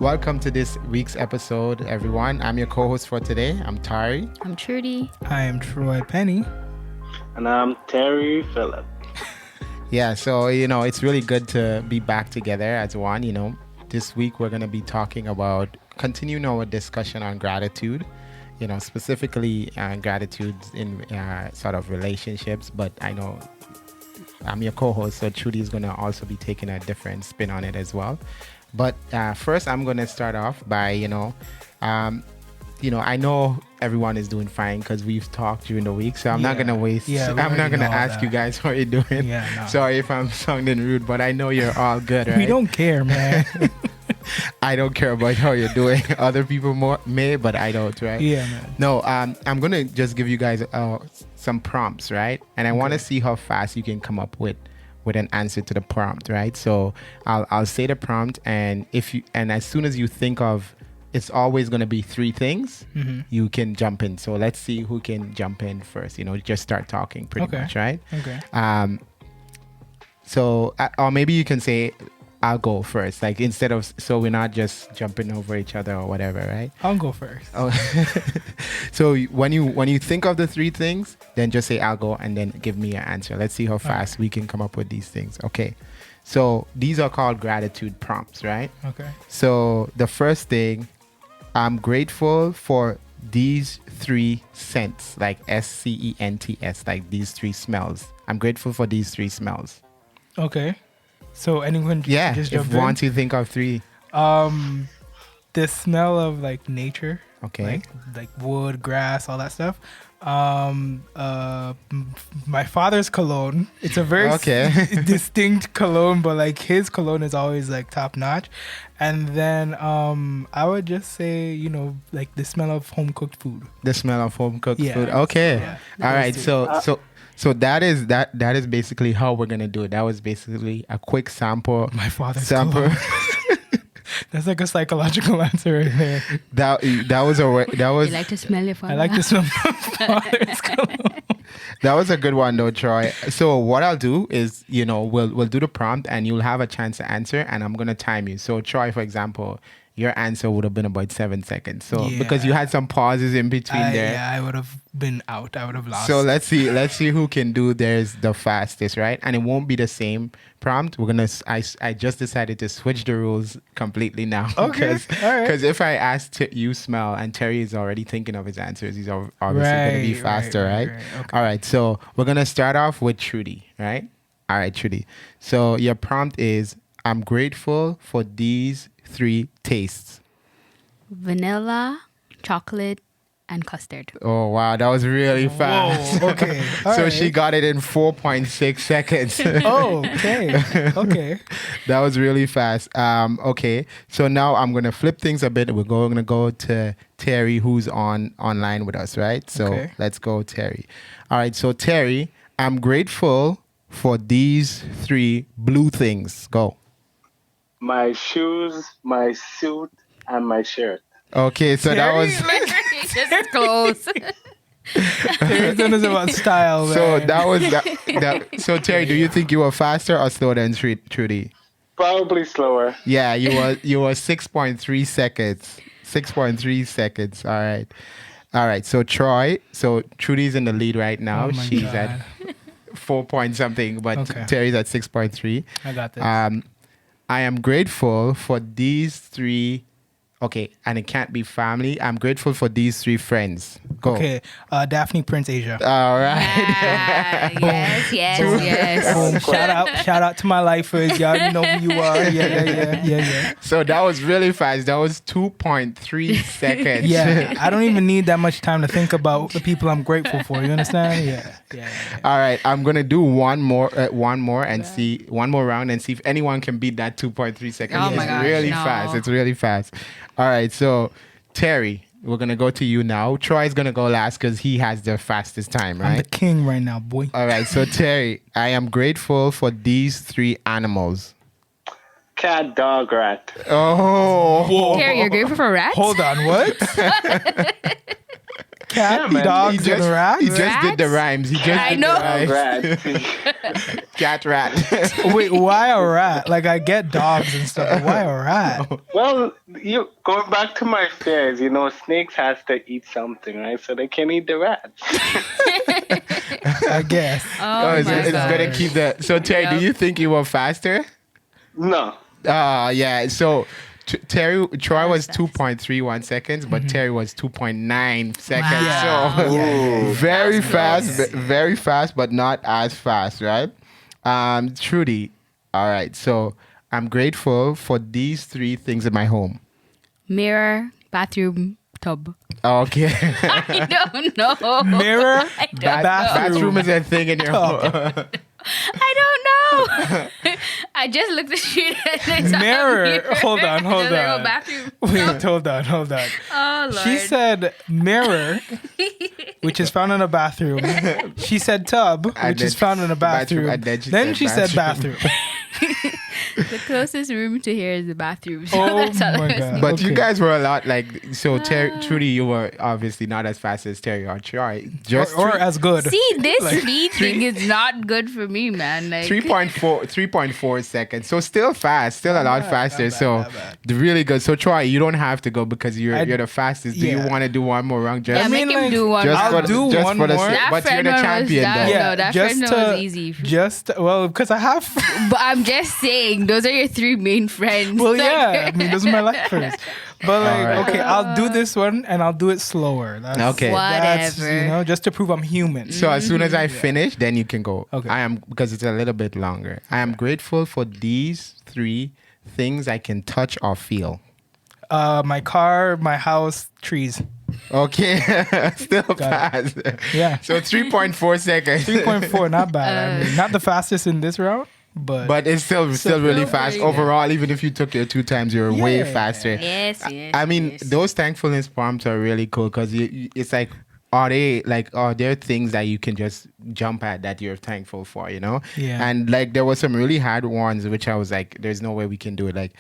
Welcome to this week's episode, everyone. I'm your co-host for today. I'm Tarrie. I'm Trudy. I am Troy Penny. And I'm Terry Phillip. Yeah, so, it's really good to be back together as one. This week we're going to be talking about continuing our discussion on gratitude, specifically gratitude in sort of relationships. But I know I'm your co-host, so Trudy is going to also be taking a different spin on it as well. But first, I'm going to start off by, I know everyone is doing fine because we've talked during the week, so I'm not going to waste. I'm not going to ask you guys how you're doing. Yeah, no. Sorry if I'm sounding rude, but I know you're all good, right? We don't care, man. I don't care about how you're doing. Other people may, but I don't, right? Yeah, man. No, I'm going to just give you guys some prompts, right? And I want to see how fast you can come up with an answer to the prompt, right? So I'll say the prompt, and as soon as you think of, it's always going to be three things, you can jump in. So let's see who can jump in first. Just start talking pretty much, right? Okay. So, or maybe you can say, I'll go first, like instead of, so we're not just jumping over each other or whatever, right? I'll go first. Oh. So when you think of the three things, then just say I'll go and then give me an answer. Let's see how fast we can come up with these things. Okay. So these are called gratitude prompts, right? Okay. So the first thing, I'm grateful for these three scents, like SCENTS, like these three smells. I'm grateful for these three smells. Okay. So anyone just jump if want to think of three. The smell of like nature. Okay. Like wood, grass, all that stuff. My father's cologne. It's a very distinct cologne, but like his cologne is always like top notch. And then I would just say, like the smell of home cooked food. The smell of home cooked food. Okay. Yeah. All right. So that is basically how we're gonna do it. That was basically a quick sample. My father's cologne. That's like a psychological answer right there. That was. You like to smell your father? I like to smell my father's cologne. That was a good one though, Troy. So what I'll do is, we'll do the prompt and you'll have a chance to answer, and I'm gonna time you. So Troy, for example, your answer would have been about 7 seconds. So because you had some pauses in between there. Yeah, I would have been out. I would have lost. So let's see who can do theirs the fastest, right? And it won't be the same prompt. I just decided to switch the rules completely now. Okay. Because if I ask you smell and Terry is already thinking of his answers, he's obviously going to be faster, right? Okay. All right. So we're going to start off with Trudy, right? All right, Trudy. So your prompt is, I'm grateful for these three tastes: vanilla, chocolate, and custard. Oh, wow. That was really fast. Whoa, okay. So she got it in 4.6 seconds. Oh, okay. That was really fast. Okay. So now I'm going to flip things a bit. We're going to go to Terry, who's online with us, right? So Let's go, Terry. All right. So Terry, I'm grateful for these three blue things. Go. My shoes, my suit, and my shirt. Okay, so that was... Just close. Terry's done this about style, man. So that was... So Terry, do you think you were faster or slower than Trudy? Probably slower. Yeah, you were 6.3 seconds. 6.3 seconds. All right. So Troy, Trudy's in the lead right now. She's God. at 4 point something, but Terry's at 6.3. I got this. I am grateful for these three. Okay, and it can't be family. I'm grateful for these three friends. Go. Okay, Daphne, Prince Asia. All right. Yes. Boom. Shout out to my lifers. Y'all know who you are. Yeah. So that was really fast. That was 2.3 seconds. Yeah, I don't even need that much time to think about the people I'm grateful for. You understand? Yeah. All right, I'm gonna do one more and see one more round and see if anyone can beat that 2.3 seconds. Oh my gosh, really no. fast. It's really fast. All right, so Terry, we're going to go to you now. Troy's going to go last because he has the fastest time, right? I'm the king right now, boy. All right, so Terry, I am grateful for these three animals. Cat, dog, rat. Oh. Whoa. Terry, you're grateful for rats? Hold on, what? Cat, dogs, and rats? He just did the rhymes. I know. Rat. Cat, rat. Wait, why a rat? Like, I get dogs and stuff, but why a rat? Well, you going back to my fears, snakes has to eat something, right? So they can eat the rats. I guess. Oh it's, my it's gonna god. keep the. So Terry, do Yep. you think you were faster? No. Yeah. So Troy was That's 2.31 seconds, but Terry was 2.9 seconds. Wow. So Yeah. very That was fast, close. very fast, but not as fast, right? Trudy. All right. So I'm grateful for these three things in my home. Mirror, bathroom, tub. Okay. I don't know. Mirror, I don't Bathroom is a thing in your home. I don't know. I just looked at you and it's mirror. Hold on. Bathroom. Wait, hold on. Oh Lord. She said mirror, which is found in a bathroom. She said tub, And which is then found in a bathroom. and then Then she said bathroom. the closest room to here is the bathroom. So Oh that's all my I was God. But you Okay. guys were a lot like so. Trudy, you were obviously not as fast as Terry or Troy. Just or as good. See, this Like, speed thing is not good for me, man. Like 3.4 seconds. So still fast, still a lot bad, faster. not bad, So not bad. really good. So Troy, you don't have to go because you're the fastest. Do you yeah. want to do one more round? Just yeah, make mean, him like, do one. just I'll for do just one for the more. sake- but you're the champion that, though. no, that just friend to, was easy. Well, because I have. But I'm just saying, those are your three main friends. Well, Like- yeah. I mean, those are my lifers. But like, Alright. okay, I'll do this one and I'll do it slower. That's, Okay. That's, Whatever. just to prove I'm human. So as soon as I finish, then you can go. Okay. I am because it's a little bit longer. I am grateful for these three things I can touch or feel. My car, my house, trees. Okay, still fast. Yeah. So 3.4 seconds. 3.4, not bad. I mean, not the fastest in this round, but But it's still really fast. very good. Overall, even if you took your 2 times, you're way Yeah. faster. Yes, yes. I mean, yes. those thankfulness prompts are really cool because it's like, are there things that you can just jump at that you're thankful for, Yeah. And like there were some really hard ones, which I was like, there's no way we can do it. Like,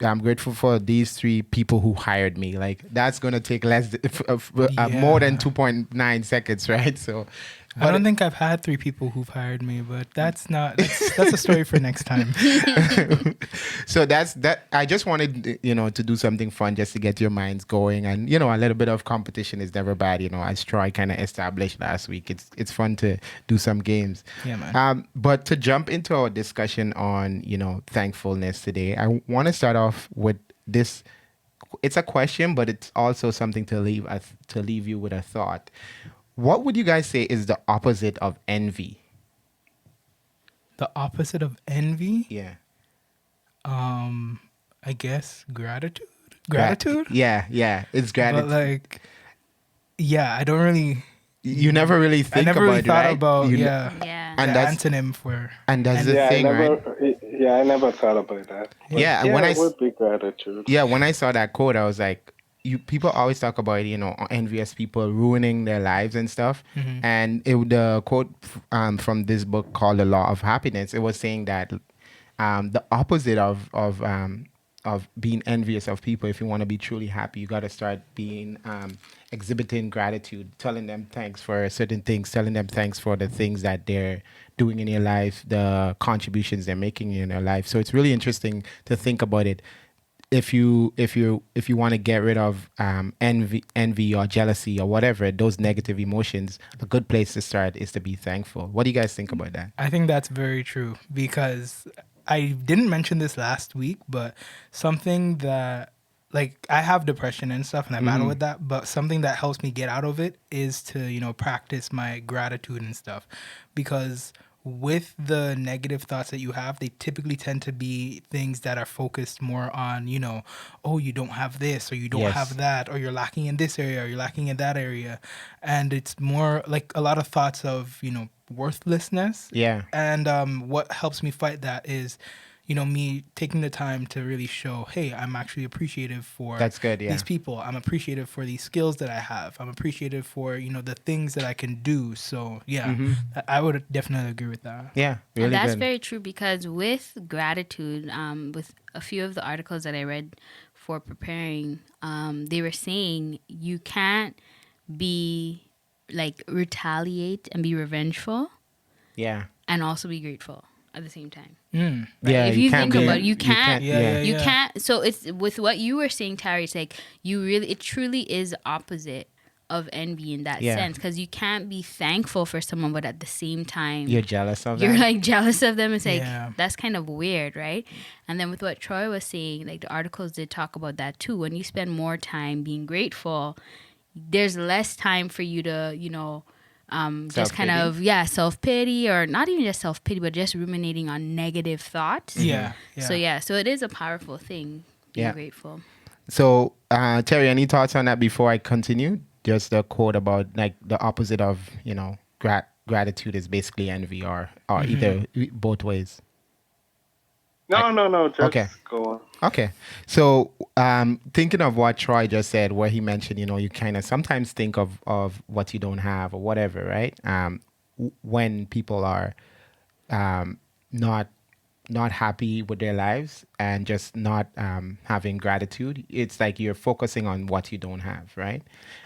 I'm grateful for these three people who hired me. Like, that's going to take more than 2.9 seconds, right? So, I don't think I've had three people who've hired me, but that's a story for next time. So that's that. I just wanted, to do something fun just to get your minds going, and a little bit of competition is never bad. As Troy kind of established last week, it's fun to do some games. Yeah, man. But to jump into our discussion on thankfulness today, I want to start off with this. It's a question, but it's also something to leave you with a thought. What would you guys say is the opposite of envy? The opposite of envy, Yeah. I guess gratitude. Gratitude. Yeah. It's gratitude. But like, yeah, I don't really. You never really think I never about really it, thought right? about Yeah. And the that's antonym for. and that's the Yeah, thing, right? I never thought about that. But Yeah, when it would be gratitude. Yeah, when I saw that quote, I was like, people always talk about, envious people ruining their lives and stuff. Mm-hmm. And the quote from this book called The Law of Happiness, it was saying that the opposite of being envious of people, if you want to be truly happy, you got to start being exhibiting gratitude, telling them thanks for certain things, telling them thanks for the things that they're doing in your life, the contributions they're making in your life. So it's really interesting to think about it. If you want to get rid of envy or jealousy or whatever, those negative emotions, a good place to start is to be thankful. What do you guys think about that? I think that's very true because I didn't mention this last week, but something that, like, I have depression and stuff and I battle with that, but something that helps me get out of it is to, practice my gratitude and stuff, because with the negative thoughts that you have, they typically tend to be things that are focused more on, oh, you don't have this or you don't Yes. have that, or you're lacking in this area or you're lacking in that area. And it's more like a lot of thoughts of, worthlessness. Yeah. And what helps me fight that is, me taking the time to really show, hey, I'm actually appreciative for That's good, yeah. these people. I'm appreciative for these skills that I have. I'm appreciative for, the things that I can do. So, yeah, I would definitely agree with that. Yeah, really And that's good. very true because with gratitude, with a few of the articles that I read for preparing, they were saying you can't be retaliate and be revengeful Yeah. and also be grateful. at the same time. Mm. Right? Yeah, If you you can't think be. about it, you You can't. can't. Yeah, Yeah. yeah, You yeah. can't. So it's with what you were saying, Tarrie. It's like it truly is opposite of envy in that Yeah. sense, because you can't be thankful for someone, but at the same time You're jealous of you're that. like jealous of them. It's like Yeah. that's kind of weird, right? And then with what Troy was saying, like the articles did talk about that too. When you spend more time being grateful, there's less time for you to, just kind Self-pity? of self pity, or not even just self pity, but just ruminating on negative thoughts. Yeah. So Yeah. so it is a powerful thing being Yeah. grateful. So, Terry, any thoughts on that before I continue? Just a quote about like the opposite of gratitude is basically envy, or either both ways. No, just Okay. go on. Okay. So, thinking of what Troy just said, where he mentioned, you kind of sometimes think of what you don't have or whatever, right? When people are not happy with their lives and just not having gratitude, it's like you're focusing on what you don't have, right?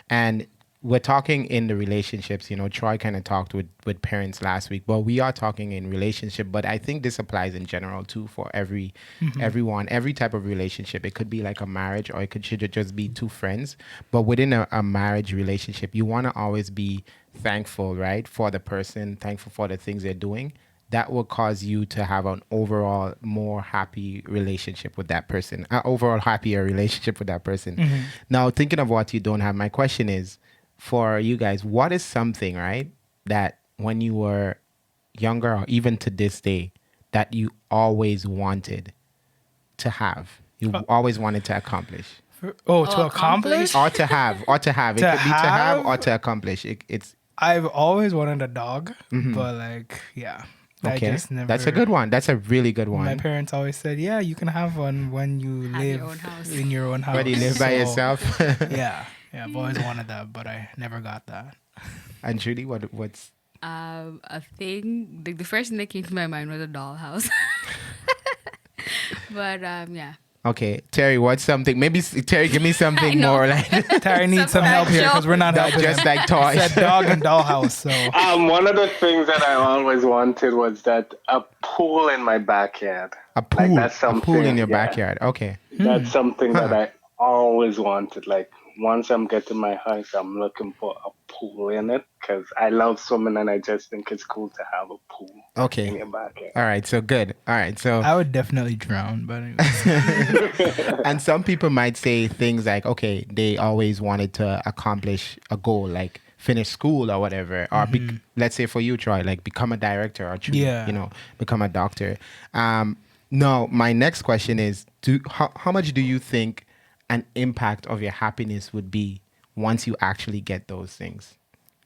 And we're talking in the relationships. Troy kind of talked with parents last week, but we are talking in relationship. But I think this applies in general too for everyone, every type of relationship. It could be like a marriage, or it should just be two friends. But within a marriage relationship, you want to always be thankful, right, for the person, thankful for the things they're doing. That will cause you to have an overall more happy relationship with that person, overall happier relationship with that person. Now, thinking of what you don't have, my question is for you guys, what is something, right, that when you were younger or even to this day that you always wanted to have, you always wanted to accomplish? To accomplish? Or to have. It To could be to have or have? to accomplish. It's I've always wanted a dog, but like, yeah. I okay. just never. That's a good one. That's a really good My one. parents always said, "Yeah, you can have one when you Have live your own house. in your own house." But you live by So, yourself. Yeah, yeah. I've always wanted that, but I never got that. And Judy, what's A thing. The first thing that came to my mind was a dollhouse. But yeah. okay? Terry, what's something? Maybe Terry, give me something know. more like Terry needs some help here because we're not not helping just him. like toys. Said dog and dollhouse. So One of the things that I always wanted was that a pool in my backyard. A pool, Like that's a pool in something, your yeah. backyard. Okay. That's something that Huh. I always wanted. Like once I'm getting my house, I'm looking for a pool in it because I love swimming and I just think it's cool to have a pool in Okay. your backyard. All right. So good. All right. So I would definitely drown, but anyways. and some people might say things like, okay, they always wanted to accomplish a goal, like finish school or whatever, or let's say for you, Troy, like become a director, or Yeah. become a doctor. No, my next question is, how much do you think an impact of your happiness would be once you actually get those things,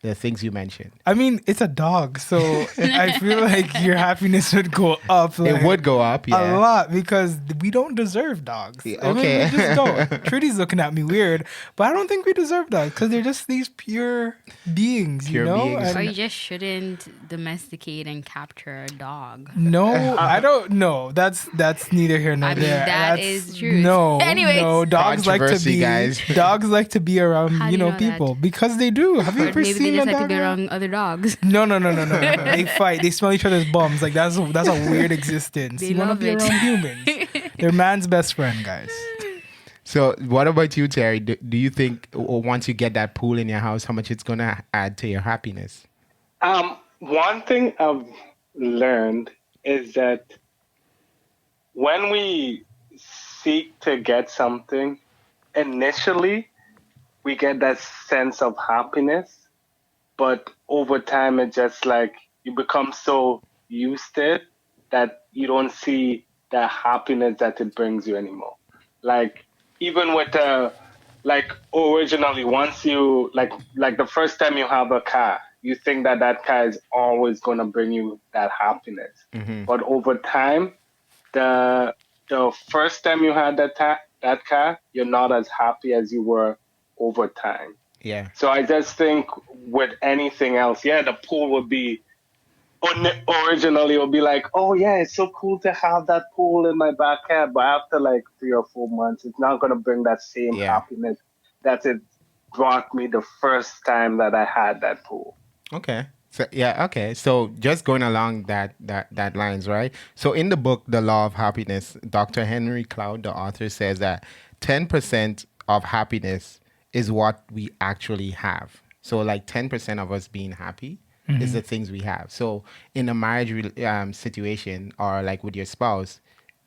the things you mentioned? I mean, it's a dog, so I feel like your happiness would go up. Like, It would go up, yeah. a lot because we don't deserve dogs. Yeah, I mean, okay. we just don't. Trudy's looking at me weird, but I don't think we deserve dogs because they're just these pure beings, Pure beings. And Or you just shouldn't domesticate and capture a dog. no, I don't know. That's neither here nor I mean, there. that That's, is truth. No, Anyways. no, dogs like to Controversy, be guys. dogs like to be around How do you know people that? because they do. Have you Or ever maybe seen they just a like to dog? be around other dogs. No. They fight. They smell each other's bums. Like that's a weird existence. They You want to love be it. around humans. They're man's best friend, guys. So, what about you, Terry? Do you think, or once you get that pool in your house, how much it's gonna add to your happiness? One thing I've learned is that when we seek to get something, initially we get that sense of happiness, but over time it just like you become so used to it that you don't see the happiness that it brings you anymore. Like even with like originally once you like the first time you have a car, you think that that car is always going to bring you that happiness. But over time, the the first time you had that car, you're not as happy as you were over time. Yeah. So I just think with anything else, yeah, the pool would be originally it would be like, oh yeah, it's so cool to have that pool in my backyard. But after like 3 or 4 months, it's not gonna bring that same Yeah. happiness that it brought me the first time that I had that pool. Okay. So yeah, okay. So just going along that lines, right? So in the book, The Law of Happiness, Dr. Henry Cloud, the author, says that 10% of happiness is what we actually have. So like 10% of us being happy is the things we have. So in a marriage situation or like with your spouse,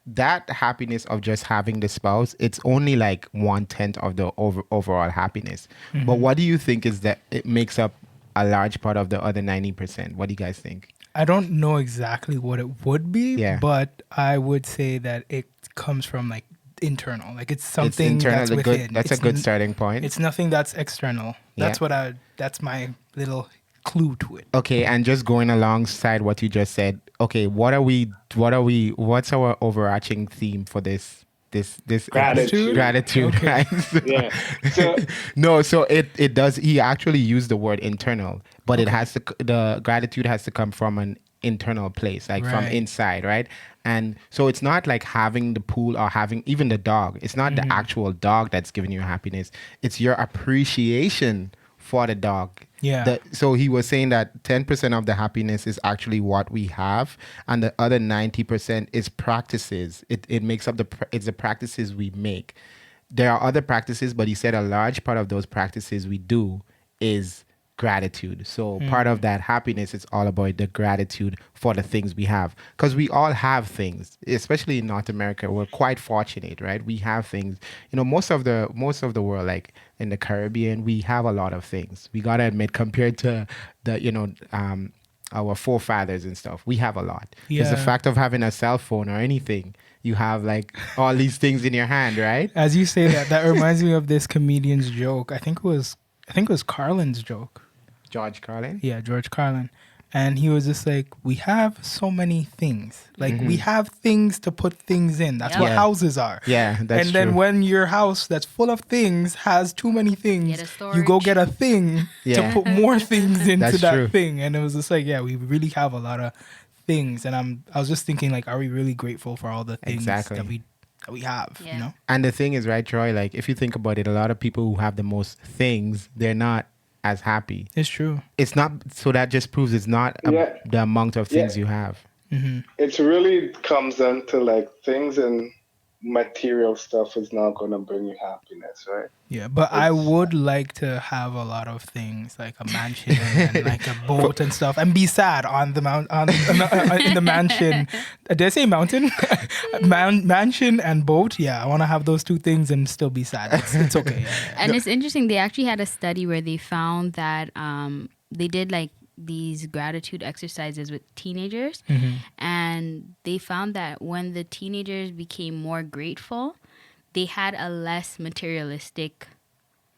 that happiness of just having the spouse, it's only like 1/10 of the overall happiness. But what do you think is that it makes up a large part of the other 90%? What do you guys think? I don't know exactly what it would be, Yeah. but I would say that it comes from like internal. Like it's It's something internal, that's the good. within. That's a good starting point. It's nothing that's external. That's Yeah. that's my little clue to it. Okay, and just going alongside what you just said. Okay, what's our overarching theme for this episode? Gratitude? Gratitude, Okay. right? Yeah. So No, so it does. He actually used the word internal, but it Okay. has to. The gratitude has to come from an internal place, like from Right. inside, right? And so it's not like having the pool or having even the dog. It's not the actual dog that's giving you happiness. It's your appreciation for the dog. Yeah. So he was saying that 10% of the happiness is actually what we have, and the other 90% is practices. It makes up it's the practices we make. There are other practices, but he said a large part of those practices we do is gratitude. So part of that happiness is all about the gratitude for the things we have, because we all have things, especially in North America. We're quite fortunate, right? We have things. Most of the world, like in the Caribbean, we have a lot of things. We gotta admit, compared to our forefathers and stuff, we have a lot. Just the Yeah. fact of having a cell phone or anything, you have like all these things in your hand, right? As you say that, that reminds me of this comedian's joke. I think it was Carlin's joke. George Carlin. Yeah, George Carlin. And he was just like, we have so many things. Like, we have things to put things in. That's Yep. what Yeah. houses are. Yeah, that's and then true. when your house that's full of things has too many things, Get a you go storage. get a thing Yeah. to put more things into That's that true. thing. And it was just like, yeah, we really have a lot of things. And I was just thinking, like, are we really grateful for all the things Exactly. that we have? Yeah. You know? And the thing is, right, Troy, like if you think about it, a lot of people who have the most things, they're not as happy. It's true. It's not, so that just proves it's not Yeah. the amount of things Yeah. you have. It really comes down to like things and material stuff is not gonna bring you happiness, right? Yeah, but I It's- would like to have a lot of things, like a mansion and like a boat and stuff, and be sad on the in the mansion. Did I say mountain? Mansion and boat. Yeah, I want to have those two things and still be sad. It's okay. Yeah. And it's interesting. They actually had a study where they found that they did like these gratitude exercises with teenagers, and they found that when the teenagers became more grateful, they had a less materialistic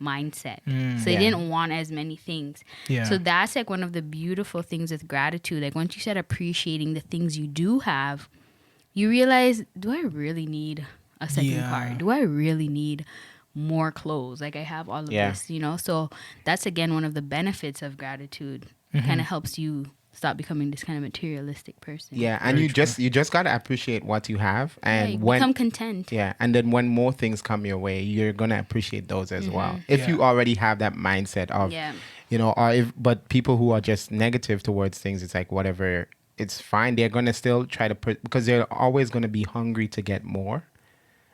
mindset. So they Yeah. didn't want as many things. Yeah. So that's like one of the beautiful things with gratitude. Like once you start appreciating the things you do have, you realize, do I really need a second Yeah. car? Do I really need more clothes? Like I have all of Yeah. this, you know? So that's again one of the benefits of gratitude. Kind of helps you stop becoming this kind of materialistic person. Yeah, and you just gotta appreciate what you have, Yeah, and you when become content. yeah, and then when more things come your way, you're gonna appreciate those as well. If Yeah. you already have that mindset of, Yeah. or if, but people who are just negative towards things, it's like whatever, it's fine. They're gonna still try to put, because they're always gonna be hungry to get more,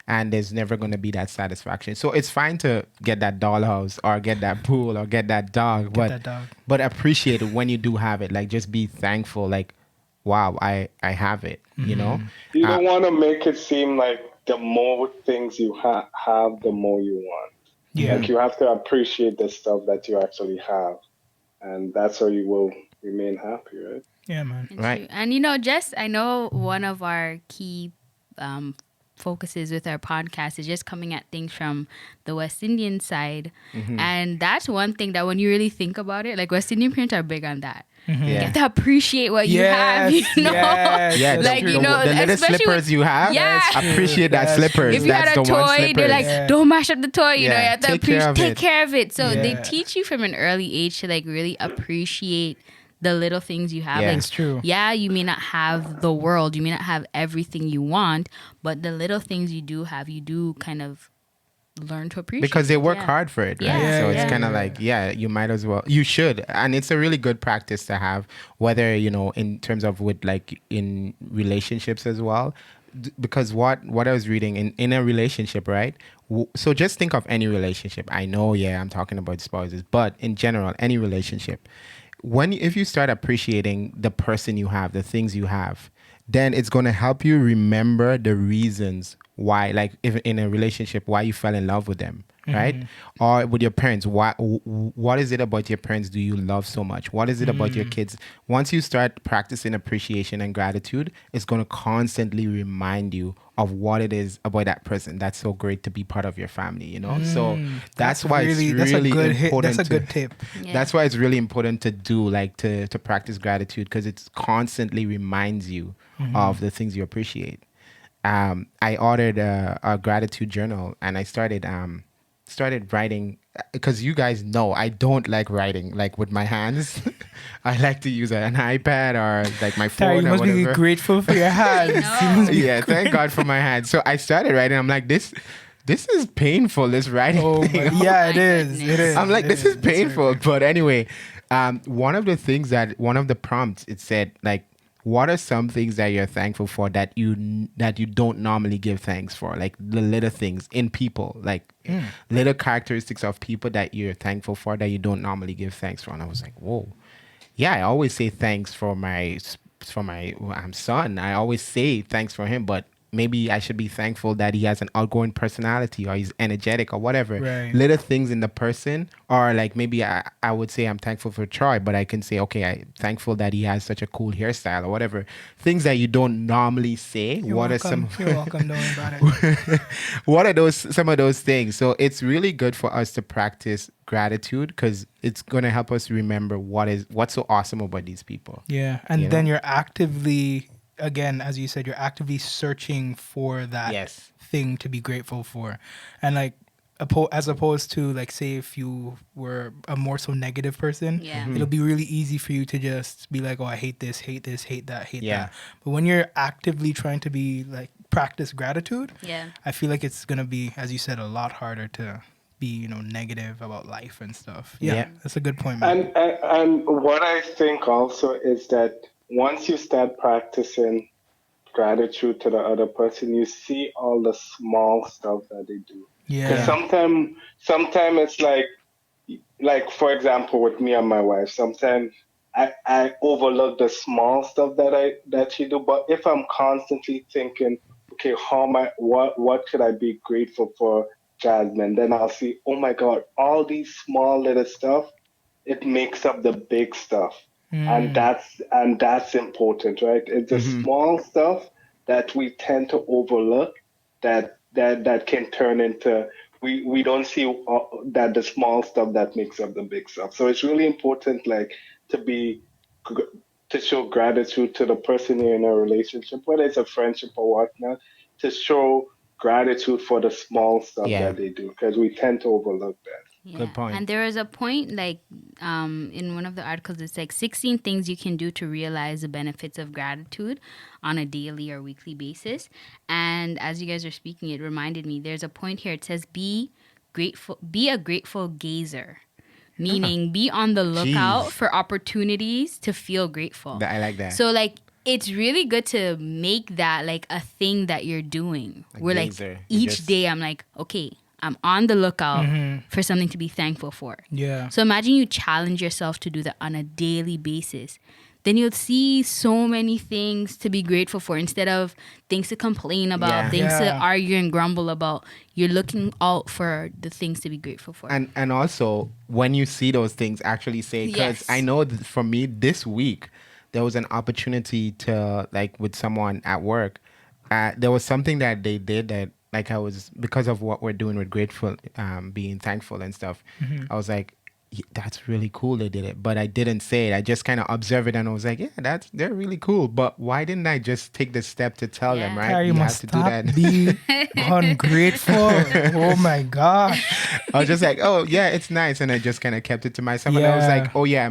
and there's never gonna be that satisfaction. So it's fine to get that dollhouse or get that pool or get that dog, that dog. but appreciate it when you do have it. Like just be thankful. Like, wow, I have it. You know. You don't want to make it seem like the more things you have, the more you want. Yeah. Like you have to appreciate the stuff that you actually have, and that's how you will remain happy, right? Yeah, man. It's Right. true. And I know one of our key focuses with our podcast is just coming at things from the West Indian side. And that's one thing that when you really think about it, like West Indian parents are big on that. You Yeah. have to appreciate what you have, Yes, you know? yes, Yeah, that's Like, true. you know, the little especially slippers you have. Yeah. Appreciate that That's slippers. If you That's had a the one toy, slippers. they're like, Yeah. don't mash up the toy. You know, Yeah, you have to take care of take it. care of it. So they Yeah. teach you from an early age to like really appreciate the little things you have. Yeah. Like, It's true. Yeah, you may not have the world, you may not have everything you want, but the little things you do have, you do kind of learn to appreciate because they work yeah. hard for it, right? Yeah, So it's yeah. kind of like, you might as well, you should. And it's a really good practice to have, whether, in terms of with like in relationships as well. Because what I was reading in a relationship, right? So just think of any relationship. I know, I'm talking about spouses, but in general, any relationship, if you start appreciating the person you have, the things you have, then it's going to help you remember the reasons why, like if in a relationship, why you fell in love with them, right? Or with your parents, what is it about your parents do you love so much? What is it about your kids? Once you start practicing appreciation and gratitude, it's going to constantly remind you of what it is about that person that's so great to be part of your family, so that's why it's really important. That's a good tip. Yeah. That's why it's really important to do, like, to practice gratitude, because it constantly reminds you of the things you appreciate. I ordered a gratitude journal, and I started writing, because you guys know I don't like writing like with my hands. I like to use an iPad or like my Tarrie, phone you or must be whatever. grateful for your hands. I You must know. be Yeah, thank God for my hands. So I started writing. I'm like, this is painful, this writing Oh thing. my, yeah, it my is. It goodness. is. I'm like, it this is It's very painful. painful. But anyway, one of the prompts, it said, like, what are some things that you're thankful for that you don't normally give thanks for? Like the little things in people, like little characteristics of people that you're thankful for that you don't normally give thanks for. And I was like, whoa. Yeah, I always say thanks for my son. I always say thanks for him, but maybe I should be thankful that he has an outgoing personality or he's energetic or whatever. Right. Little things in the person, or like maybe I would say I'm thankful for Troy, but I can say, okay, I'm thankful that he has such a cool hairstyle or whatever. Things that you don't normally say. You're What welcome. are some You're welcome. Don't worry about it. what are some of those things? So it's really good for us to practice gratitude, because it's going to help us remember what's so awesome about these people. Yeah, and You then know? you're actively, again, as you said, you're actively searching for that Yes. thing to be grateful for, and like as opposed to, like, say if you were a more so negative person, Yeah. it'll be really easy for you to just be like, oh, I hate this, hate this, hate that, hate Yeah. that. But when you're actively trying to be like practice gratitude, Yeah. I feel like it's gonna be, as you said, a lot harder to be negative about life and stuff. Yeah. That's a good point, man. And what I think also is that once you start practicing gratitude to the other person, you see all the small stuff that they do. Because Yeah. sometimes it's like for example with me and my wife, sometimes I overlook the small stuff that she do. But if I'm constantly thinking, okay, what could I be grateful for, Jasmine? Then I'll see, oh my God, all these small little stuff, it makes up the big stuff. And that's important, right? It's the small stuff that we tend to overlook that can turn into, we don't see that the small stuff that makes up the big stuff. So it's really important, like, to be to show gratitude to the person you're in a relationship, whether it's a friendship or whatnot, to show gratitude for the small stuff Yeah. that they do, because we tend to overlook that. Yeah. Good point. And there is a point, like, in one of the articles, it's like 16 things you can do to realize the benefits of gratitude on a daily or weekly basis. And as you guys are speaking, it reminded me, there's a point here. It says, be a grateful gazer, meaning be on the lookout Jeez. for opportunities to feel grateful. I like that. So, like, it's really good to make that like a thing that you're doing. Where gazer. like You each just- day I'm like, okay, I'm on the lookout for something to be thankful for. Yeah. So imagine you challenge yourself to do that on a daily basis. Then you'll see so many things to be grateful for instead of things to complain about, Yeah. things to Yeah. argue and grumble about. You're looking out for the things to be grateful for. And also, when you see those things, actually say, because Yes. I know that for me this week, there was an opportunity to, like, with someone at work, there was something that they did that, like, I was, because of what we're doing with grateful, being thankful and stuff, I was like, that's really cool they did it, but I didn't say it. I just kind of observed it, and I was like, yeah, they're really cool, but why didn't I just take the step to tell them, Yeah. right? Tarrie, You have must to do stop that. being ungrateful. Oh my gosh. I was just like, oh yeah, it's nice, and I just kind of kept it to myself. And I was Yeah. like, oh yeah,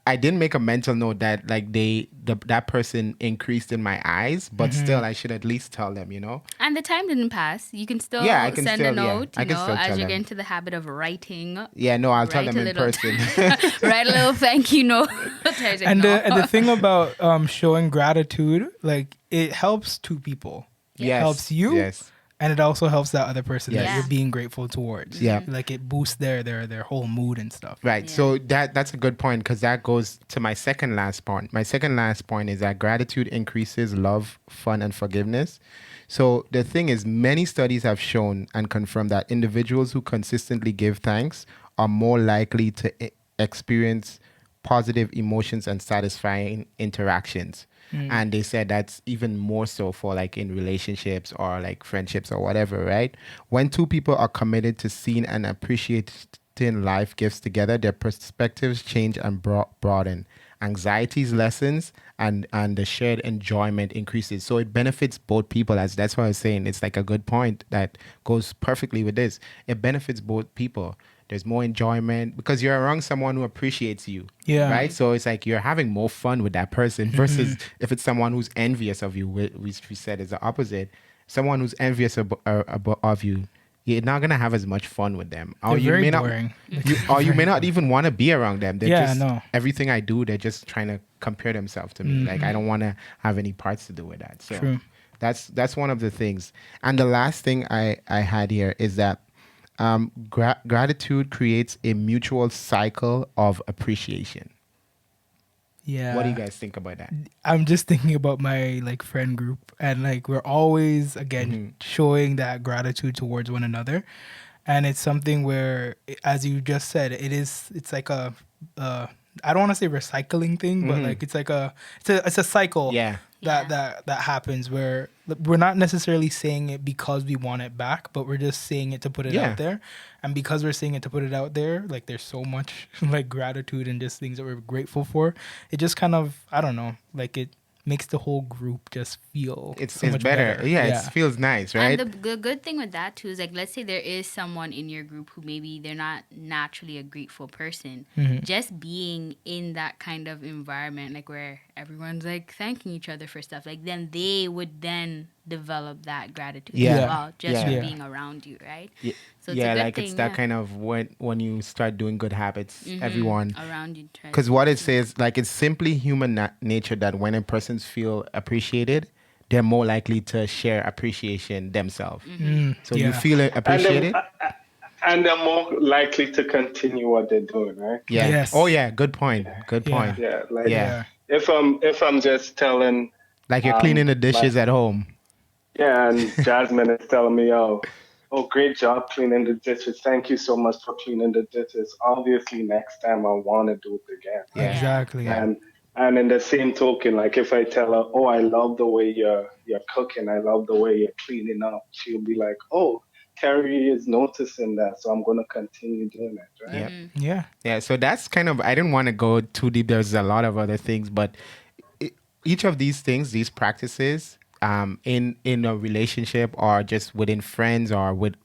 I didn't make a mental note that like that person increased in my eyes, but still I should at least tell them, you know. And the time didn't pass. You can still Yeah, I can send a still, yeah, note, I can still as tell you're them. getting to the habit of writing. Yeah, no, I'll tell Write them a in little, person. write a little thank you note. Terry's like, And no. the thing about showing gratitude, like it helps two people. It Yes, helps you, yes, and it also helps that other person that Yes. you're Yeah. being grateful towards. Yeah. Like it boosts their whole mood and stuff. right. Yeah. So that's a good point because that goes to my second last point. My second last point is that gratitude increases love, fun, and forgiveness. So the thing is, many studies have shown and confirmed that individuals who consistently give thanks are more likely to experience positive emotions and satisfying interactions. And they said that's even more so for like in relationships or like friendships or whatever, right? When two people are committed to seeing and appreciating life gifts together, their perspectives change and broaden. Anxieties lessens and the shared enjoyment increases. So it benefits both people. As that's why I was saying it's like a good point that goes perfectly with this. It benefits both people. There's more enjoyment because you're around someone who appreciates you. Yeah. Right. So it's like you're having more fun with that person versus if it's someone who's envious of you, which we said is the opposite. Someone who's envious of you, you're not gonna have as much fun with them, or They're you very may not, boring. or you may not even want to be around them. They're Yeah, just no. everything I do. They're just trying to compare themselves to me. Like I don't want to have any parts to do with that. So True. that's one of the things. And the last thing I had here is that gratitude creates a mutual cycle of appreciation. Yeah. What do you guys think about that? I'm just thinking about my like friend group, and like we're always again showing that gratitude towards one another, and it's something where, as you just said, it's like a I don't want to say recycling thing, but like it's like it's a cycle Yeah. that happens where we're not necessarily saying it because we want it back, but we're just saying it to put it Yeah. out there. And because we're saying it to put it out there, like there's so much like gratitude and just things that we're grateful for. It just kind of, I don't know, like it makes the whole group just feel It's much better. Yeah, it feels nice, right? And the good thing with that too is like, let's say there is someone in your group who maybe they're not naturally a grateful person. Just being in that kind of environment, like where everyone's like thanking each other for stuff, like then they would then develop that gratitude Yeah. as well, just from Yeah. being around you, right? Yeah, So it's a good like thing, it's that kind of when you start doing good habits, everyone. around you. tries Because to- what it says, like it's simply human nature that when a person feel appreciated, they're more likely to share appreciation themselves. So you Yeah. feel appreciated. And they're more likely to continue what they're doing, right? Yeah. Yes. Oh yeah. Good point. Good Yeah. point. Yeah, like Yeah. if I'm just telling, Like you're cleaning the my dishes at home. yeah, and Jasmine is telling me, oh, great job cleaning the dishes. Thank you so much for cleaning the dishes. Obviously, next time I want to do it again, Yeah. right? Exactly. Yeah. And in the same token, like if I tell her, oh, I love the way you're cooking, I love the way you're cleaning up, she'll be like, oh, Carrie is noticing that, so I'm gonna continue doing it, right? Yeah. Yeah. Yeah, so that's kind of, I didn't want to go too deep. There's a lot of other things, but e- each of these things, these practices, in a relationship or just within friends or with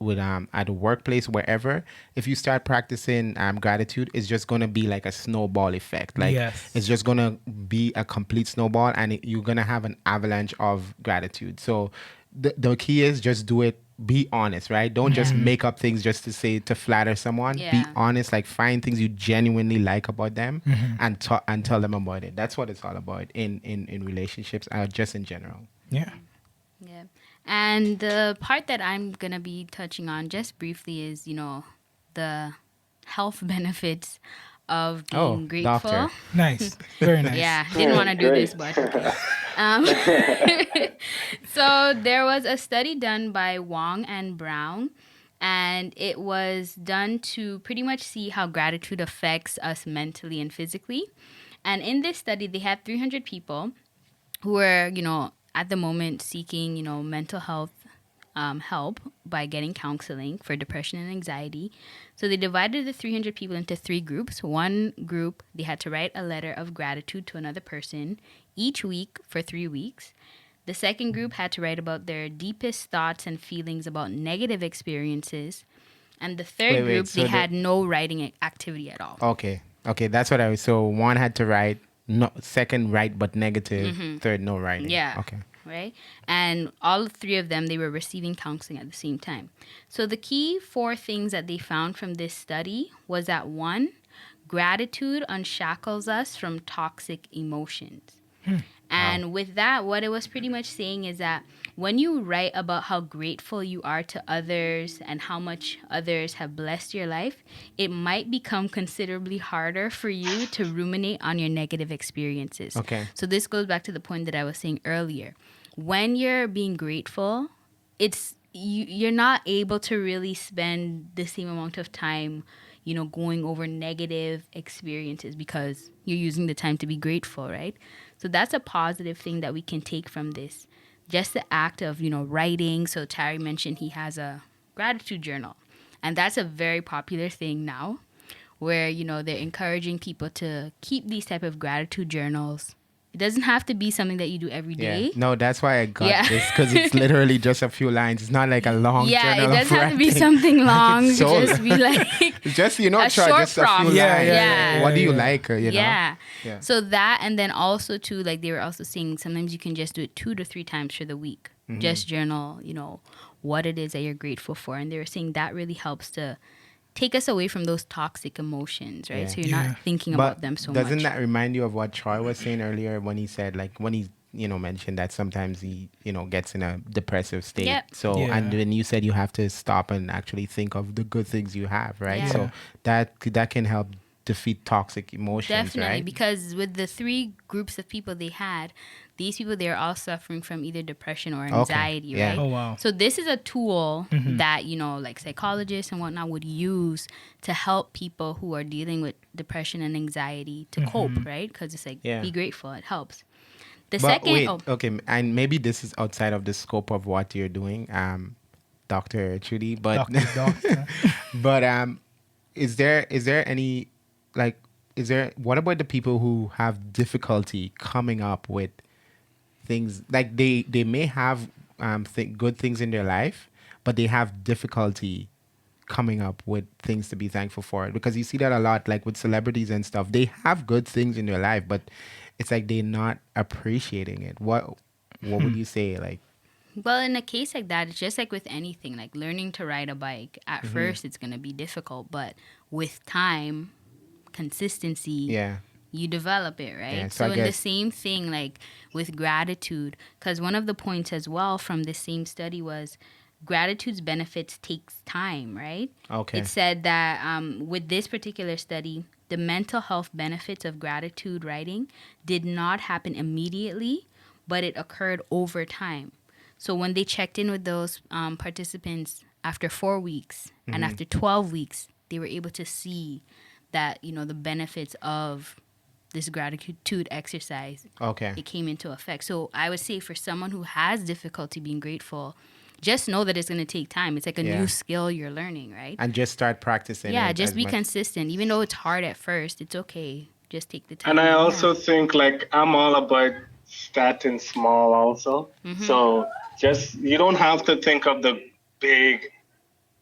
at a workplace, wherever, if you start practicing gratitude, it's just gonna be like a snowball effect. Like Yes. it's just gonna be a complete snowball, and you're gonna have an avalanche of gratitude. So the key is just do it. Be honest, right? Don't just make up things just to say to flatter someone. Be Yeah. honest, like find things you genuinely like about them and and tell them about it. That's what it's all about in relationships, just in general. Yeah. Yeah. And the part that I'm going to be touching on just briefly is, the health benefits of being grateful. doctor. Nice. Very nice. Yeah, didn't want to do Great. this, but um, so there was a study done by Wong and Brown, and it was done to pretty much see how gratitude affects us mentally and physically. And in this study, they had 300 people who were, at the moment seeking, mental health help by getting counseling for depression and anxiety. So they divided the 300 people into three groups. One group, they had to write a letter of gratitude to another person each week for 3 weeks. The second group had to write about their deepest thoughts and feelings about negative experiences. And the third Wait, group, so they had no writing activity at all. Okay. Okay, that's what I was. So one had to write, no, second write but negative, third no writing. Yeah. Okay. Right? And all three of them, they were receiving counseling at the same time. So the key four things that they found from this study was that one, gratitude unshackles us from toxic emotions. And with that, what it was pretty much saying is that when you write about how grateful you are to others and how much others have blessed your life, it might become considerably harder for you to ruminate on your negative experiences. Okay. So this goes back to the point that I was saying earlier. When you're being grateful, you're not able to really spend the same amount of time going over negative experiences because you're using the time to be grateful, right? So that's a positive thing that we can take from this. Just the act of, writing. So Tarrie mentioned he has a gratitude journal. And that's a very popular thing now where, they're encouraging people to keep these type of gratitude journals. It doesn't have to be something that you do every day. Yeah. No, that's why I got this, because it's literally just a few lines. It's not like a long Yeah, journal it of doesn't have to be writing. something long. It's so- Just be like just, a try short just a prompt. few Yeah, lines. yeah, What do you yeah. like? Yeah. Yeah. So that, and then also too, like they were also saying, sometimes you can just do it 2 to 3 times for the week. Just journal, what it is that you're grateful for. And they were saying that really helps to take us away from those toxic emotions, right? Yeah. So you're Yeah. not thinking But about them so doesn't much. that remind you of what Troy was saying earlier when he said, like, when he, mentioned that sometimes he, gets in a depressive state. Yep. So, Yeah. and when you said you have to stop and actually think of the good things you have, right? Yeah. So that can help defeat toxic emotions, Definitely, right? because with the 3 groups of people they had, these people, they're all suffering from either depression or Okay, anxiety, yeah. right? Oh, wow. So this is a tool that, like psychologists and whatnot would use to help people who are dealing with depression and anxiety to cope, right? Because it's like, Yeah. be grateful, it helps. The But second, wait, okay, and maybe this is outside of the scope of what you're doing, Dr. Trudy, but Doctor. but is there any, like, what about the people who have difficulty coming up with things, like they may have good things in their life, but they have difficulty coming up with things to be thankful for? Because you see that a lot, like with celebrities and stuff. They have good things in their life, but it's like they're not appreciating it. What would you say? Like, well, in a case like that, it's just like with anything, like learning to ride a bike. At first, it's going to be difficult, but with time, consistency, yeah, you develop it, right? Yeah, so I So in the guess- same thing, like with gratitude, because one of the points as well from this same study was gratitude's benefits takes time, right? Okay. It said that with this particular study, the mental health benefits of gratitude writing did not happen immediately, but it occurred over time. So when they checked in with those participants after 4 weeks and after 12 weeks, they were able to see that, the benefits of this gratitude exercise, Okay. it came into effect. So I would say for someone who has difficulty being grateful, just know that it's going to take time. It's like a Yeah. new skill you're learning, right? And just start practicing. Yeah, it just as be much- consistent. Even though it's hard at first, it's okay. Just take the time. And I yeah. also think like I'm all about starting small also. So just you don't have to think of the big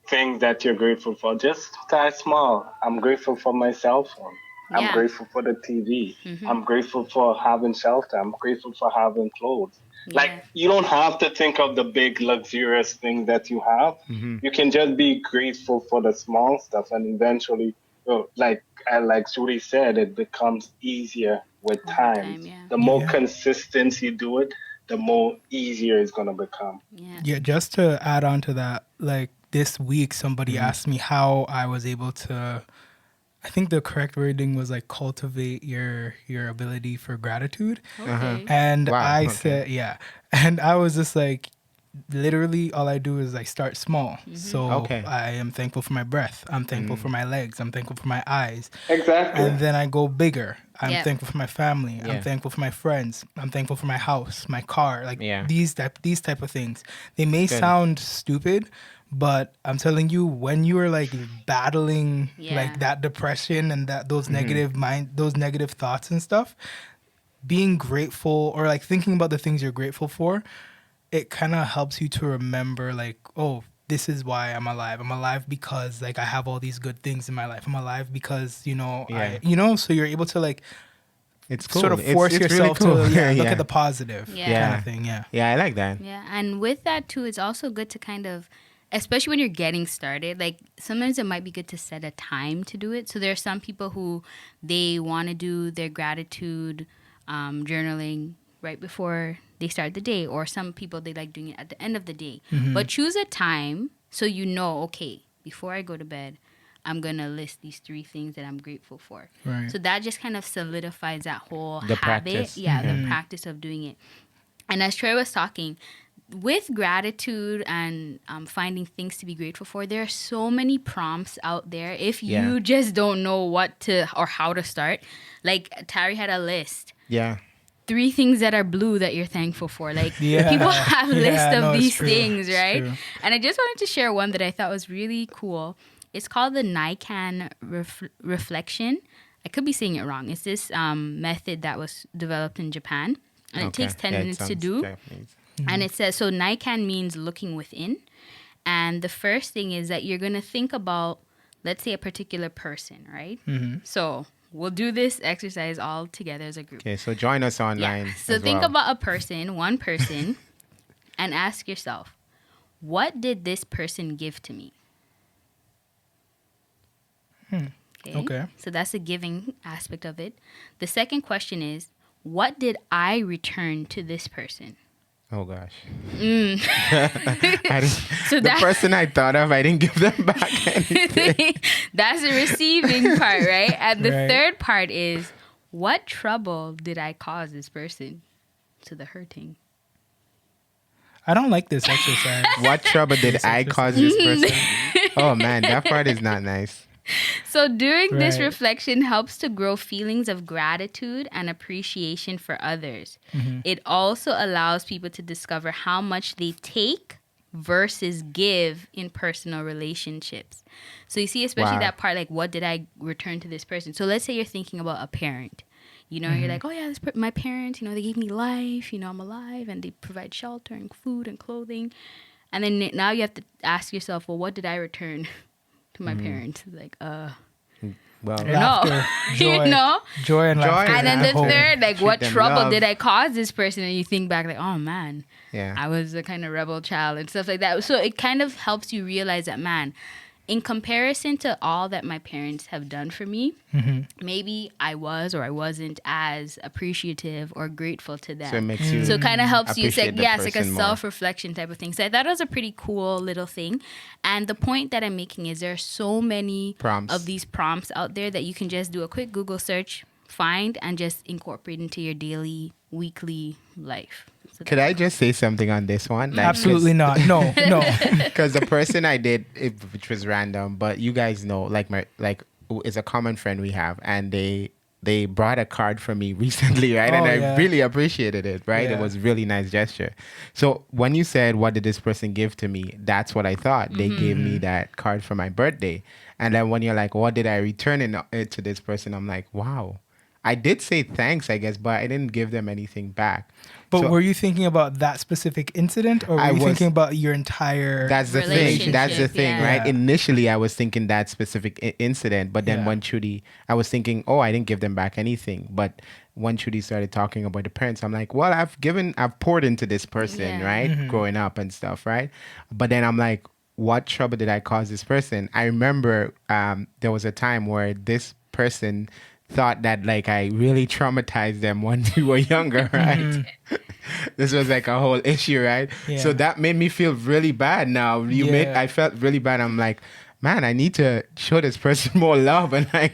things that you're grateful for. Just start small. I'm grateful for my cell phone. I'm Yeah. grateful for the TV. I'm grateful for having shelter. I'm grateful for having clothes. Like Yeah. you don't have to think of the big luxurious things that you have. You can just be grateful for the small stuff, and eventually, like Suri said, it becomes easier with Over time. time, yeah. The more Yeah. consistent you do it, the more easier it's gonna become. Yeah. Yeah, just to add on to that, like this week, somebody asked me how I was able to. I think the correct wording was like cultivate your ability for gratitude, Okay. and Wow, I okay. said, yeah, and I was just like, literally, all I do is I start small. So Okay. I am thankful for my breath. I'm thankful for my legs. I'm thankful for my eyes. Exactly. And then I go bigger. I'm Yeah. thankful for my family. Yeah. I'm thankful for my friends. I'm thankful for my house, my car, like Yeah. these type of things. They may Good. sound stupid, but I'm telling you, when you are like battling Yeah. like that depression and that those negative thoughts and stuff, being grateful or like thinking about the things you're grateful for, it kind of helps you to remember like, oh, this is why I'm alive. I'm alive because like I have all these good things in my life. I'm alive because, so you're able to like It's cool. sort of force it's yourself really cool. to look at the positive Yeah. kind of thing. Yeah. Yeah, I like that. Yeah, and with that too, it's also good to kind of, especially when you're getting started, like sometimes it might be good to set a time to do it. So there are some people who they want to do their gratitude journaling right before they start the day, or some people they like doing it at the end of the day. But choose a time so you know, okay, before I go to bed, I'm gonna list these 3 things that I'm grateful for. Right. So that just kind of solidifies that whole The habit. practice. Yeah, the practice of doing it. And as Troy was talking, with gratitude and finding things to be grateful for, there are so many prompts out there. If you just don't know what to or how to start, like Tarrie had a list. Yeah. 3 things that are blue that you're thankful for. Like Yeah. people have a list of no, it's these true. things, It's right? true. And I just wanted to share one that I thought was really cool. It's called the Nikan reflection. I could be saying it wrong. It's this method that was developed in Japan, and it takes 10 minutes to do. Japanese. And it says, so Nikan means looking within. And the first thing is that you're going to think about, let's say, a particular person, right? So we'll do this exercise all together as a group. Okay, so join us online. Yeah. So as think well. about a person, one person, and ask yourself, what did this person give to me? Okay. So that's the giving aspect of it. The second question is, what did I return to this person? Oh gosh. So the person I thought of, I didn't give them back anything. that's the receiving part, right? And the Right. third part is, what trouble did I cause this person? To the hurting. I don't like this exercise. What trouble did I cause this person? Oh man, that part is not nice. So doing this Right. reflection helps to grow feelings of gratitude and appreciation for others. It also allows people to discover how much they take versus give in personal relationships. So you see, especially Wow. that part, like, what did I return to this person? So let's say you're thinking about a parent. You know, you're like, oh yeah, my parents, they gave me life, I'm alive, and they provide shelter and food and clothing. And then now you have to ask yourself, well, what did I return to my parents? Like, Well, Laughter, joy, joy and laughter. And then the hope. third, like, Treat what them trouble love. did I cause this person? And you think back, like, oh man, yeah. I was a kind of rebel child and stuff like that. So it kind of helps you realize that, man, in comparison to all that my parents have done for me, maybe I was or I wasn't as appreciative or grateful to them. So it makes you So it kind of helps you. It's like, appreciate the it's like a person more. self-reflection type of thing. So I thought it was a pretty cool little thing. And the point that I'm making is there are so many Prompts. of these prompts out there that you can just do a quick Google search, find, and just incorporate into your daily, weekly life. So Could I just say something on this one? Like, Absolutely not. No, no. Because the person I did, which was random, but you guys know, is a common friend we have, and they brought a card for me recently, right? And I really appreciated it, right? Yeah. It was a really nice gesture. So when you said, what did this person give to me? That's what I thought. They gave me that card for my birthday. And then when you're like, what did I return it to this person? I'm like, wow. I did say thanks, I guess, but I didn't give them anything back. But So- were you thinking about that specific incident, or were you thinking about your entire? That's the thing. Relationship, That's the thing, yeah. right? Yeah. Initially, I was thinking that specific incident, but then Yeah. when Trudy, I was thinking, oh, I didn't give them back anything. But when Trudy started talking about the parents, I'm like, well, I've poured into this person, Yeah. right? Growing up and stuff, right? But then I'm like, what trouble did I cause this person? I remember there was a time where this person thought that like I really traumatized them when we were younger, right? This was like a whole issue, right? Yeah. So that made me feel really bad now. Yeah. I felt really bad. I'm like, man, I need to show this person more love and like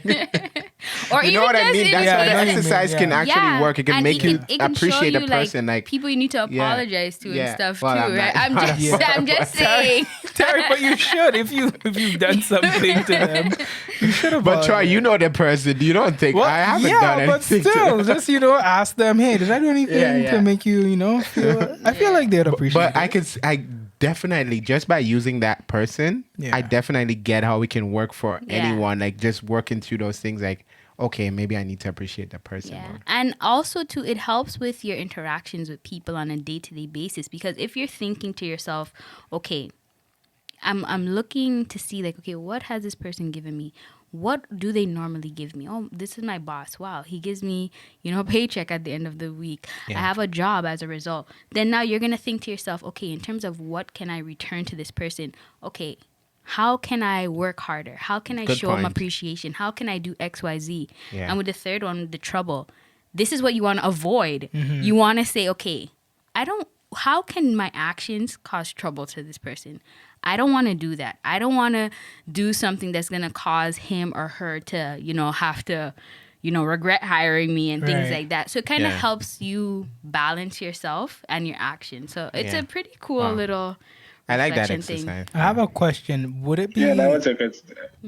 Or you know even what I just mean? in That's Yeah, what I know the what you mean, exercise can yeah. actually work. It can and make you it can appreciate show a you, person like people you need to Yeah. apologize to Yeah. and stuff Well, too, I'm right? not- I'm just saying. Terry, but you should if you've done something to them. You should have. But Troy, you know the person. You don't think Well, I haven't yeah, done but anything to still, them. just ask them. Hey, did I do anything Yeah. to make you feel? I feel like they'd appreciate. But I definitely, just by using that person, Yeah. I definitely get how we can work for Yeah. anyone. Like just working through those things. Like, okay, maybe I need to appreciate the person Yeah. more. And also too, it helps with your interactions with people on a day-to-day basis, because if you're thinking to yourself, okay, I'm looking to see like, okay, what has this person given me? What do they normally give me? Oh, this is my boss. Wow, he gives me, a paycheck at the end of the week. I Yeah. have a job as a result. Then now you're gonna think to yourself, okay, in terms of what can I return to this person? Okay, how can I work harder? How can I Good show them point. appreciation? How can I do X, Y, Z? Yeah. And with the third one, the trouble, this is what you want to avoid. You want to say, okay, how can my actions cause trouble to this person? I don't want to do that. I don't want to do something that's going to cause him or her to, have to, regret hiring me and things Right. like that. So it kind of Yeah. helps you balance yourself and your actions. So it's Yeah. a pretty cool Wow. little I like that reflection thing. exercise. I have a question. Would it Yeah, that be was a good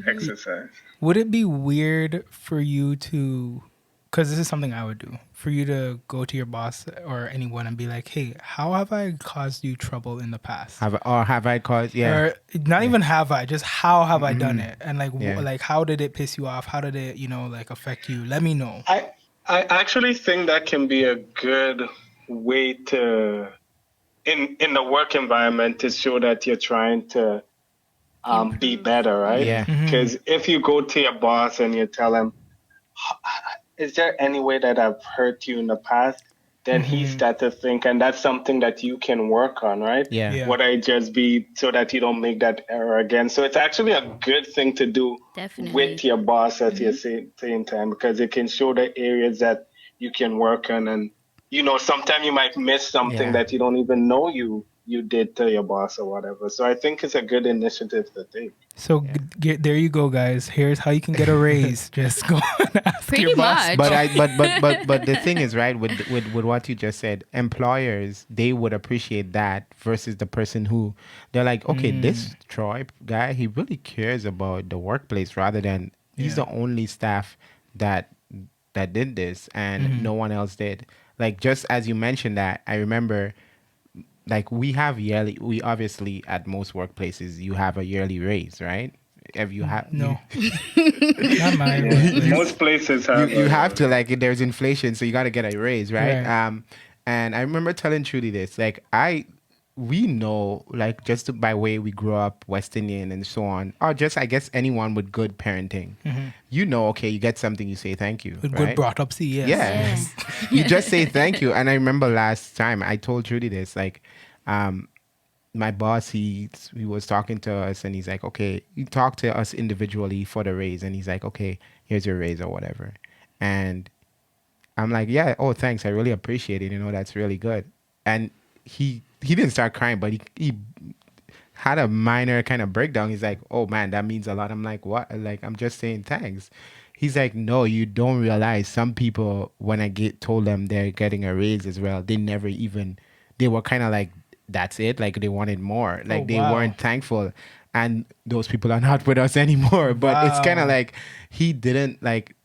exercise. weird for you to, because this is something I would do, for you to go to your boss or anyone and be like, "Hey, how have I caused you trouble in the past?" Have I caused? Yeah. Or not even have I, just how have I done it? And like, Yeah. like how did it piss you off? How did it, like affect you? Let me know. I actually think that can be a good way to in the work environment to show that you're trying to be Improve. better, right? Yeah. Because if you go to your boss and you tell him, is there any way that I've hurt you in the past? Then he start to think, and that's something that you can work on, right? Yeah. Yeah. Would I just be so that you don't make that error again? So it's actually a good thing to do Definitely. with your boss at the same time because it can show the areas that you can work on, and sometimes you might miss something Yeah. that you don't even know you did to your boss or whatever. So I think it's a good initiative to take. So there you go, guys. Here's how you can get a raise. Just go and ask Pretty your boss. much. But the thing is, right, with what you just said, employers, they would appreciate that versus the person who they're like, okay, this Troy guy, he really cares about the workplace rather than he's Yeah. the only staff that did this and no one else did. Like just as you mentioned that, I remember like we obviously at most workplaces you have a yearly raise, right? If you have No, not my workplace. Most places you have. you have to like there's inflation, so you got to get a raise, right? Right. And I remember telling Trudy this, like we know, like just by way we grew up West Indian and so on, or just I guess anyone with good parenting, okay, you get something, you say thank you, With right? good brought up, see, yes. Yeah. You just say thank you. And I remember last time I told Trudy this, like, my boss, he was talking to us and he's like, okay, you talk to us individually for the raise. And he's like, okay, here's your raise or whatever. And I'm like, yeah, oh, thanks. I really appreciate it. That's really good. And he didn't start crying, but he had a minor kind of breakdown. He's like, oh man, that means a lot. I'm like, what? Like, I'm just saying thanks. He's like, no, you don't realize some people, when I told them they're getting a raise as well, they were kind of like, that's it. Like they wanted more. Like they wow. weren't thankful. And those people are not with us anymore. But it's kind of Wow. like, he didn't like,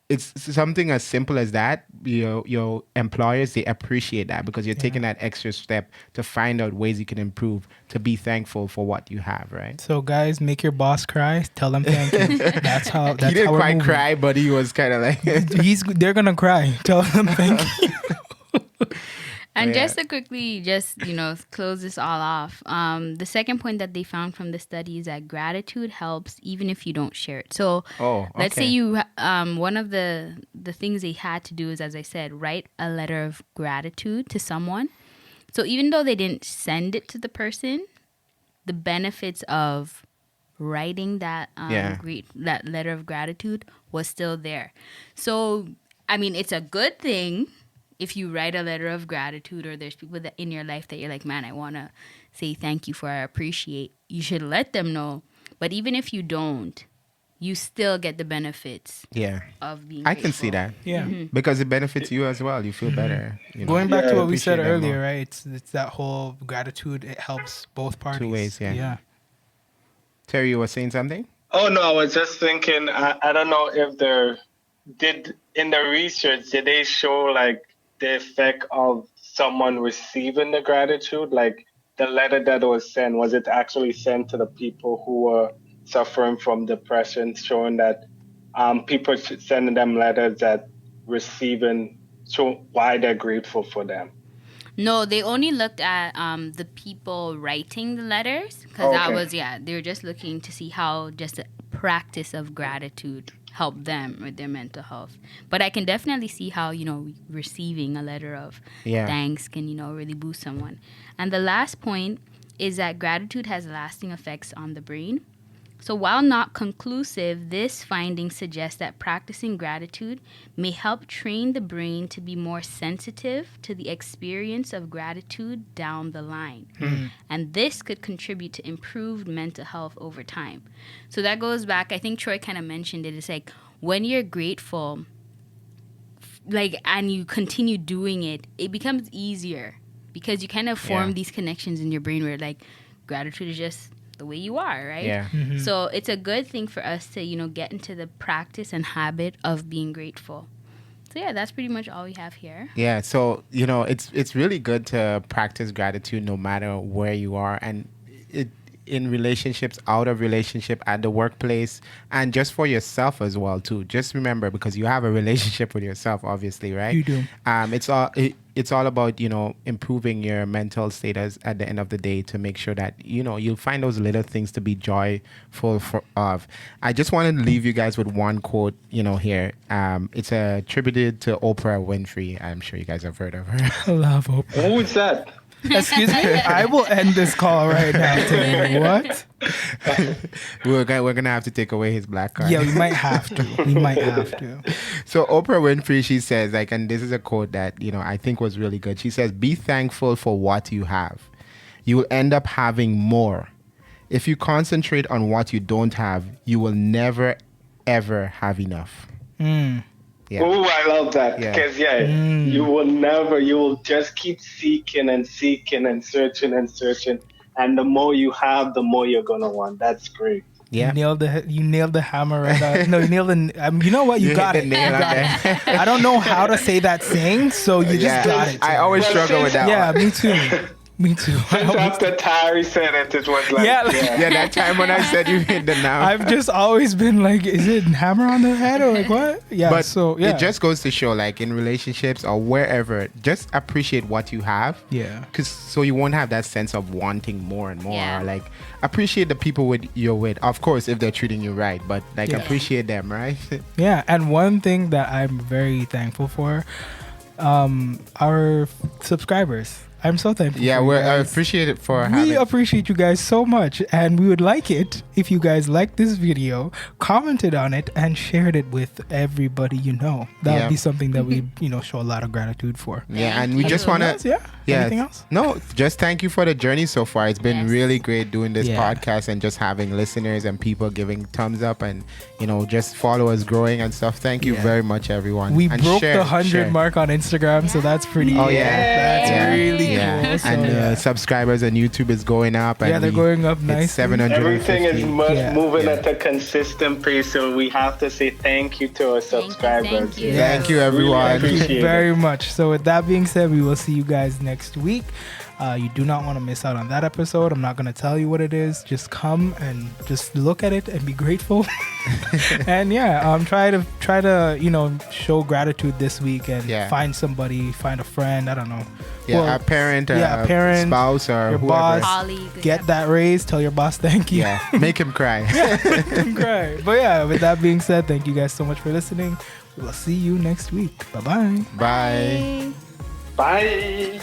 it's something as simple as that. Your employers, they appreciate that because you're taking that extra step to find out ways you can improve, to be thankful for what you have, right? So guys, make your boss cry. Tell them thank you. That's how. That's He didn't how we're quite moving. cry, but he was kind of like, They're gonna cry. Tell them thank you. And yeah. just to quickly close this all off, the second point that they found from the study is that gratitude helps even if you don't share it. So let's say okay. you, one of the things they had to do is, as I said, write a letter of gratitude to someone. So even though they didn't send it to the person, the benefits of writing that that letter of gratitude was still there. So I mean, it's a good thing if you write a letter of gratitude, or there's people that in your life that you're like, man, I want to say thank you for, I appreciate. You should let them know. But even if you don't, you still get the benefits Yeah. of being I can see grateful. that. Yeah. Because it benefits you as well. You feel better. Going back to Yeah, what we said appreciate them earlier, more. right? It's that whole gratitude. It helps both parties. ways, yeah. Yeah. Terry, you were saying something? Oh no, I was just thinking. I don't know if did in the research did they show like the effect of someone receiving the gratitude, like the letter that was it actually sent to the people who were suffering from depression, showing that people sending them letters that receiving show why they're grateful for them. No, they only looked at the people writing the letters because that was they were just looking to see how just the practice of gratitude helped them with their mental health. But I can definitely see how receiving a letter of thanks can really boost someone. And the last point is that gratitude has lasting effects on the brain. So while not conclusive, this finding suggests that practicing gratitude may help train the brain to be more sensitive to the experience of gratitude down the line. And this could contribute to improved mental health over time. So that goes back, I think Troy kind of mentioned it. It's like when you're grateful, and you continue doing it, it becomes easier because you kind of form these connections in your brain where gratitude is just the way you are, right? Yeah. So it's a good thing for us to, get into the practice and habit of being grateful. So yeah, that's pretty much all we have here. Yeah. So, it's really good to practice gratitude no matter where you are, and in relationships, out of relationship, at the workplace, and just for yourself as well too. Just remember, because you have a relationship with yourself, obviously, right? You do. It's all about improving your mental status at the end of the day to make sure that you'll find those little things to be joyful of. I just wanted to leave you guys with one quote here. It's attributed to Oprah Winfrey. I'm sure you guys have heard of her. I love Oprah. Who is that? Excuse me? I will end this call right now. What? We're gonna have to take away his black card. Yeah, we might have to. So Oprah Winfrey, she says, and this is a quote that I think was really good. She says, "Be thankful for what you have. You will end up having more. If you concentrate on what you don't have, you will never ever have enough." Yeah. Oh, I love that. Because, you will just keep seeking and seeking and searching and searching. And the more you have, the more you're going to want. That's great. Yeah. You nailed the hammer right on. No, you nailed the... you know what? You got it. You got it. I don't know how to say that saying, so you just got it. I always struggle with that one. Yeah, me too. Me too. After Tarrie said it was like... Yeah, that time when I said you hit the now. I've just always been like, is it hammer on the head or what? Yeah, but it just goes to show, in relationships or wherever, just appreciate what you have. Yeah. Because so you won't have that sense of wanting more and more. Yeah. Appreciate the people you're with. Of course, if they're treating you right, but appreciate them, right? Yeah, and one thing that I'm very thankful for, our subscribers. I'm so thankful. Yeah, I appreciate it for having. We appreciate you guys so much, and we would like it if you guys liked this video, commented on it, and shared it with everybody you know. That would be something that we, show a lot of gratitude for. Yeah, and we just want to. Yeah. Anything else? No, just thank you for the journey so far. It's been really great doing this podcast and just having listeners and people giving thumbs up and just followers growing and stuff. Thank you very much, everyone. We broke the 100 mark on Instagram, so that's pretty. Oh yeah, that's really cool. So, and subscribers on YouTube is going up. And they're going up nice. 750. Everything is moving at a consistent pace, so we have to say thank you to our subscribers. Thank you, everyone. Thank you very much. So with that being said, we will see you guys next week. You do not want to miss out on that episode. I'm not going to tell you what it is. Just come and just look at it and be grateful. And try to show gratitude this week and find somebody, find a friend, I don't know. A parent, a spouse, or your whoever. boss. Colleague, get that raise. Tell your boss thank you. Yeah, make him cry. Make him cry. But with that being said, thank you guys so much for listening. We'll see you next week. Bye-bye. Bye. Bye.